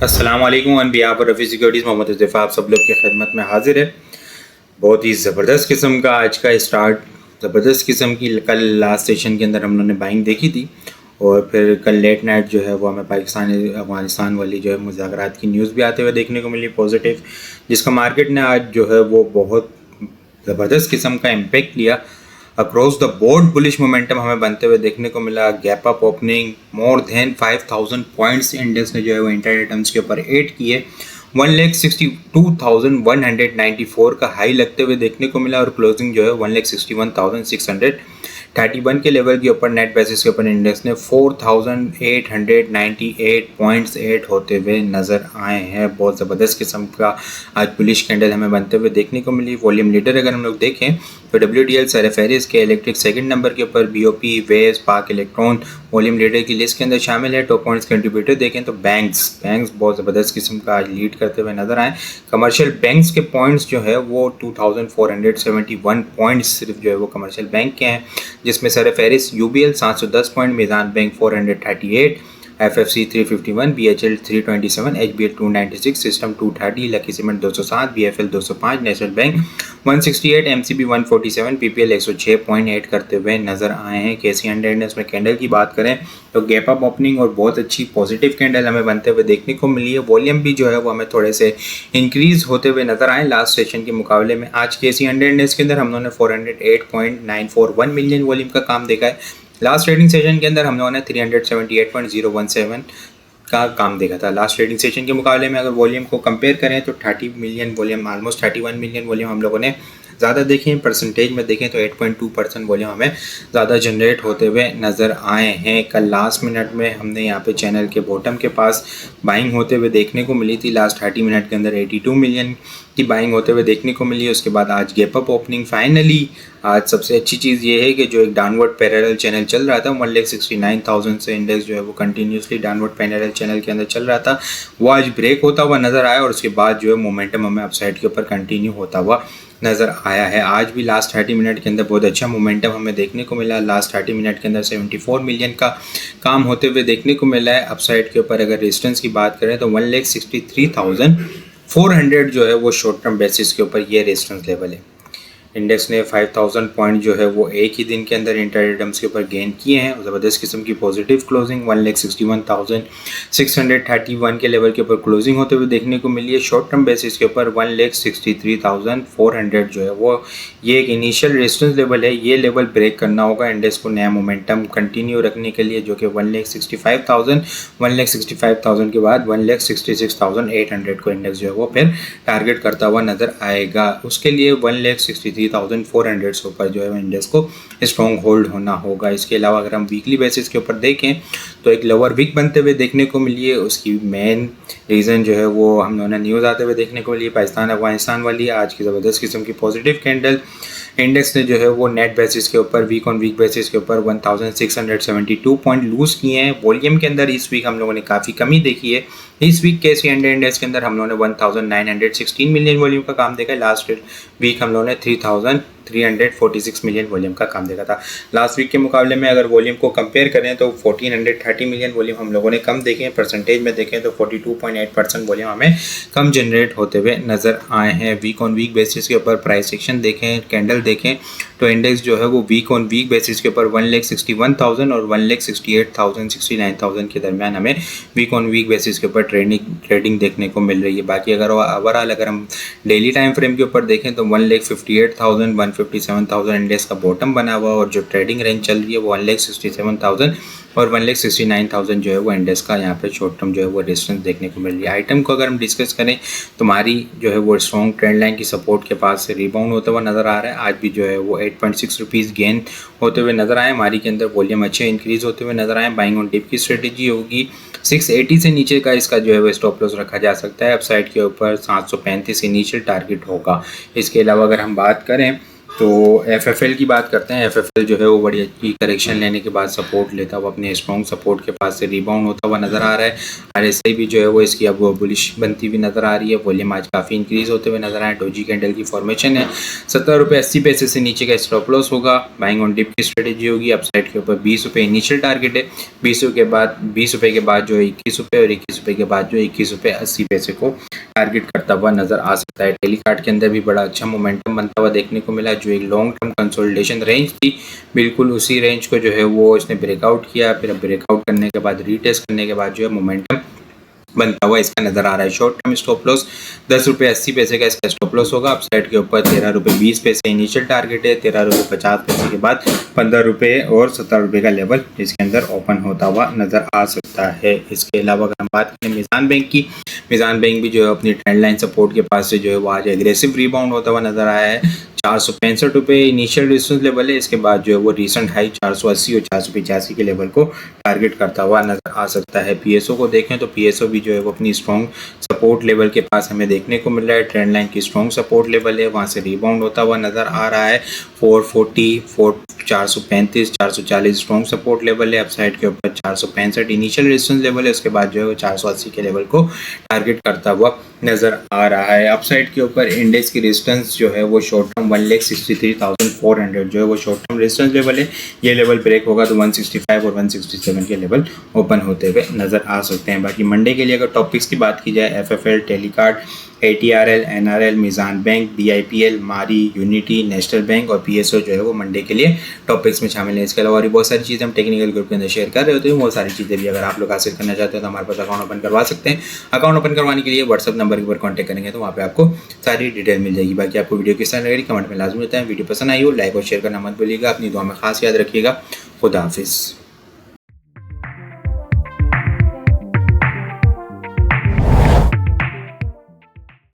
अस्सलाम वालेकुम on behalf of Rafi securities Mohammed Huzaifa आप सब लोग की खिदमत में हाजिर है। बहुत ही ज़बरदस्त किस्म का आज का स्टार्ट, ज़बरदस्त किस्म की कल लास्ट सेशन के अंदर हम लोगों ने बाइंग देखी थी और फिर कल लेट नाइट जो है वो हमें पाकिस्तान अफगानिस्तान वाली जो है मुज़ाकरात की न्यूज़ भी आते हुए देखने को मिली पॉजिटिव, जिसका मार्केट ने आज जो है वो बहुत ज़बरदस्त किस्म का इम्पेक्ट लिया। Across the board bullish momentum हमें बनते हुए देखने को मिला। Gap up opening more than 5000 points index ने जो है वो इंटरडे टर्म्स के ऊपर एड किए। 1,62,194 का हाई लगते हुए देखने को मिला और क्लोजिंग जो है 1,61,631 के लेवल के ऊपर नेट बेसिस के ऊपर इंडेक्स ने 4,898 पॉइंट्स एड होते हुए नज़र आए हैं। बहुत ज़बरदस्त किस्म का आज बुलिश कैंडल हमें बनते हुए देखने को मिली। वॉल्यूम लीडर अगर हम लोग देखें तो WTL सरफेरिस के इलेक्ट्रिक सेकंड नंबर के ऊपर, BOP, वेस, पाक इलेक्ट्रॉन वॉल्यूम लीडर की लिस्ट के अंदर शामिल है। टॉप पॉइंट्स कंट्रीब्यूटर देखें तो बैंक्स बहुत ज़बरदस्त किस्म का आज लीड करते हुए नजर आए। कमर्शियल बैंक्स के पॉइंट्स जो है वो 2471 पॉइंट्स सिर्फ जो है वो कमर्शियल बैंक के हैं, जिसमें सरफेरिस UBL 710 point, Meezan bank 438, FFC 351, BHL 327, HBL 296, system 230, lucky cement 207, BFL 205, national bank 168, MCB 147, PPL 106 point add करते हुए नजर आए हैं। KC100 इंडेक्स में कैंडल की बात करें तो गैप अप ओपनिंग और बहुत अच्छी पॉजिटिव कैंडल हमें बनते हुए देखने को मिली है। वॉल्यूम भी जो है वो हमें थोड़े से इंक्रीज होते हुए नजर आए लास्ट सेशन के मुकाबले में। आज KC100 इंडेक्स के अंदर हम लोगों ने 408.941 मिलियन वॉल्यूम का काम देखा है। लास्ट ट्रेडिंग सेशन के अंदर हम लोगों ने 378.017 का काम देखा था। लास्ट ट्रेडिंग सेशन के मुकाबले में अगर वॉल्यूम को कंपेयर करें तो 30 million volume, almost 31 million volume हम लोगों ने ज़्यादा देखें। परसेंटेज में देखें तो 8.2% वॉल्यूम हमें ज़्यादा जनरेट होते हुए नज़र आए हैं। कल लास्ट मिनट में हमने यहाँ पे चैनल के बॉटम के पास बाइंग होते हुए देखने को मिली थी। लास्ट 30 मिनट के अंदर 82 मिलियन की बाइंग होते हुए देखने को मिली। उसके बाद आज गैप अप ओपनिंग फाइनली। आज सबसे अच्छी चीज़ ये है कि जो एक डाउनवर्ड पैरेलल चैनल चल रहा था 1,69,000 से इंडेक्स जो है वो कंटिन्यूसली डाउनवर्ड पैरेलल चैनल के अंदर चल रहा था, वो आज ब्रेक होता हुआ नज़र आया और उसके बाद जो है मोमेंटम हमें अपसाइड के ऊपर कंटिन्यू होता हुआ नज़र आया है। आज भी लास्ट 30 मिनट के अंदर बहुत अच्छा मोमेंटम हमें देखने को मिला। लास्ट 30 मिनट के अंदर 74 मिलियन का काम होते हुए देखने को मिला है। अपसाइड के ऊपर अगर रेजिस्टेंस की बात करें तो 1,63,400 जो है वो शॉर्ट टर्म बेसिस के ऊपर ये रेजिस्टेंस लेवल है। इंडेक्स ने 5000 पॉइंट जो है वो एक ही दिन के अंदर इंटरडे टर्म्स के ऊपर गेन किए हैं। ज़बरदस्त किस्म की पॉजिटिव क्लोजिंग 1,61,631 के लेवल के ऊपर क्लोजिंग होते हुए देखने को मिली है। शॉर्ट टर्म बेसिस के ऊपर 1,63,400 जो है वो ये एक इनिशियल रेजिस्टेंस लेवल है। ये लेवल ब्रेक करना होगा इंडेक्स को नया मोमेंटम कंटिन्यू रखने के लिए, जो कि 1,65,000 के बाद 1,66,800 को इंडेक्स जो है वो फिर टारगेट करता हुआ नज़र आएगा। उसके लिए 1,63,400 से ऊपर जो है इंडेक्स को स्ट्रॉन्ग होल्ड होना होगा। इसके अलावा अगर हम वीकली बेसिस के ऊपर देखें तो एक लोअर वीक बनते हुए देखने को मिली है। उसकी मेन रीज़न जो है वो हम लोगों ने न्यूज़ आते हुए देखने को मिली पाकिस्तान अफगानिस्तान वाली। आज की ज़बरदस्त किस्म की पॉजिटिव कैंडल इंडेक्स ने जो है वो नेट बेसिस के ऊपर, वीक ऑन वीक बेसिस के ऊपर 1,672 पॉइंट लूज़ किए हैं। वॉल्यूम के अंदर इस वीक हम लोगों ने काफ़ी कमी देखी है। इस वीक KC100 इंडेक्स के अंदर हम लोगों ने 1,916 मिलियन वॉल्यूम का काम देखा है। लास्ट वीक हम लोगों ने 3,346 मिलियन वॉल्यूम का काम देखा था। लास्ट वीक के मुकाबले में अगर वॉल्यूम को कंपेयर करें तो 1,430 मिलियन वॉल्यूम हम लोगों ने कम देखे हैं। परसेंटेज में देखें तो 42.8% वॉल्यूम हमें कम जनरेट होते हुए नज़र आए हैं। वीक ऑन वीक बेसिस के ऊपर प्राइस सेक्शन देखें, कैंडल देखें तो इंडेक्स जो है वो वीक ऑन वीक बेसिस के ऊपर 1,61,000 और 1,68,000 69,000 के दरमियान हमें वीक ऑन वीक बेसिस के ऊपर ट्रेडिंग देखने को मिल रही है। बाकी अगर ओवरऑल अगर हम डेली टाइम फ्रेम के ऊपर देखें तो 1,58,000 157,000 इंडेक्स का बॉटम बना हुआ और जो ट्रेडिंग रेंज चल रही है वो 1,67,000 और 1,69,000 जो है वो इंडेक्स का यहाँ पे शॉर्ट टर्म जो है वो डिस्टेंस देखने को मिल रही है। आइटम को अगर हम डिस्कस करें तो हमारी जो है वो स्ट्रॉन्ग ट्रेंड लाइन की सपोर्ट के पास से रिबाउंड होता हुआ नज़र आ रहा है। आज भी जो है वो 8.6 रुपीज़ गेन होते हुए नज़र आए। हमारी के अंदर वॉल्यूम अच्छे इंक्रीज़ होते हुए नज़र आए। बाइंग ऑन डिप की स्ट्रेटेजी होगी। 680 से नीचे का इसका जो है वो स्टॉप लॉस रखा जा सकता है। अपसाइड के ऊपर 735 इनिशियल टारगेट होगा। इसके अलावा अगर हम बात करें तो एफएफएल की बात करते हैं। एफएफएल जो है वो बड़ी अच्छी करेक्शन लेने के बाद सपोर्ट लेता हुआ अपने स्ट्रॉन्ग सपोर्ट के पास से रिबाउंड होता हुआ नज़र आ रहा है। आरएसआई भी जो है वो इसकी अब बुलिश बनती हुई नज़र आ रही है। वॉल्यूम आज काफ़ी इंक्रीज होते हुए नज़र आए। डोजी कैंडल की फॉर्मेशन है। 17 रुपये 80 पैसे से नीचे का स्टॉप लॉस होगा। बाइंग ऑन डिप की स्ट्रेटेजी होगी। अपसाइड के ऊपर 20 रुपये इनिशियल टारगेट है। 20 रुपये के बाद जो है 21 रुपये और 21 रुपये के बाद जो 21 रुपये 80 पैसे को टारगेट करता हुआ नजर आ सकता है। टेलीकार्ड के अंदर भी बड़ा अच्छा मोमेंटम बनता हुआ देखने को मिला। जो एक लॉन्ग टर्म कंसोलिडेशन रेंज थी, बिल्कुल उसी रेंज को जो है वो इसने ब्रेकआउट किया। फिर ब्रेकआउट करने के बाद रीटेस्ट करने के बाद जो है मोमेंटम बनता हुआ इसका नजर आ रहा है। शॉर्ट टर्म स्टॉप लॉस 10 रुपये 80 पैसे का इसका स्टॉप लॉस होगा। अपसाइड के ऊपर 13 रुपये 20 पैसे इनिशियल टारगेट है। 13 रुपये 50 पैसे के बाद 15 रुपये और 17 रुपये का लेवल इसके अंदर ओपन होता हुआ नजर आ सकता है। इसके अलावा अगर हम बात करें मिजान बैंक की, मिजान बैंक भी जो है अपनी ट्रेंड लाइन सपोर्ट के पास से जो है वो आज एग्रेसिव रिबाउंड होता हुआ नजर आया है। 465 रुपये इनिशियल रेजिस्टेंस लेवल है। इसके बाद जो है वो रिसेंट हाई 480 और 485 के लेवल को टारगेट करता हुआ नजर आ सकता है। पीएसओ को देखें तो पीएसओ भी जो है वो अपनी स्ट्रॉन्ग सपोर्ट लेवल के पास हमें देखने को मिल रहा है। ट्रेंड लाइन की स्ट्रॉन्ग सपोर्ट लेवल है, वहां से रिबाउंड होता हुआ नजर आ रहा है। 440 435 440 स्ट्रॉन्ग सपोर्ट लेवल है। अपसाइड के ऊपर 465 इनिशियल रेजिस्टेंस लेवल है। उसके बाद जो है वो 480 के लेवल को टारगेट करता हुआ नजर आ रहा है। अपसाइड के ऊपर इंडेक्स की रेजिस्टेंस जो है वो शॉर्ट टर्म 1,63,400 जो है वो शॉर्ट टर्म रेजिस्टेंस लेवल है। ये लेवल ब्रेक होगा तो 165 और 167 के लेवल ओपन होते हुए नजर आ सकते हैं। बाकी मंडे के लिए अगर टॉपिक्स की बात की जाए, एफएफएल, टेलीकार्ड, एटीआरएल, एनआरएल, मिजान बैंक, बीआईपीएल, मारी, यूनिटी, नेशनल बैंक और पीएसओ जो है वो मंडे के लिए टॉपिक्स में शामिल है। इसके अलावा और बहुत सारी चीज़ें हम टेक्निकल ग्रुप के अंदर शेयर कर रहे होते हैं। वो सारी चीज़ें भी अगर आप लोग हासिल करना चाहते हैं तो हमारे पास अकाउंट ओपन करवा सकते हैं। अकाउंट ओपन करवाने के लिए व्हाट्सअप नंबर के ऊपर कॉन्टैक्ट करेंगे तो वहाँ पे आपको सारी डिटेल मिल जाएगी। बाकी आपको वीडियो किस तरह लगी कमेंट में लाजमी बताएं। वीडियो पसंद आई हो लाइक और शेयर करना मत भूलिएगा। अपनी दुआ में खास याद रखिएगा। खुदा हाफिज़।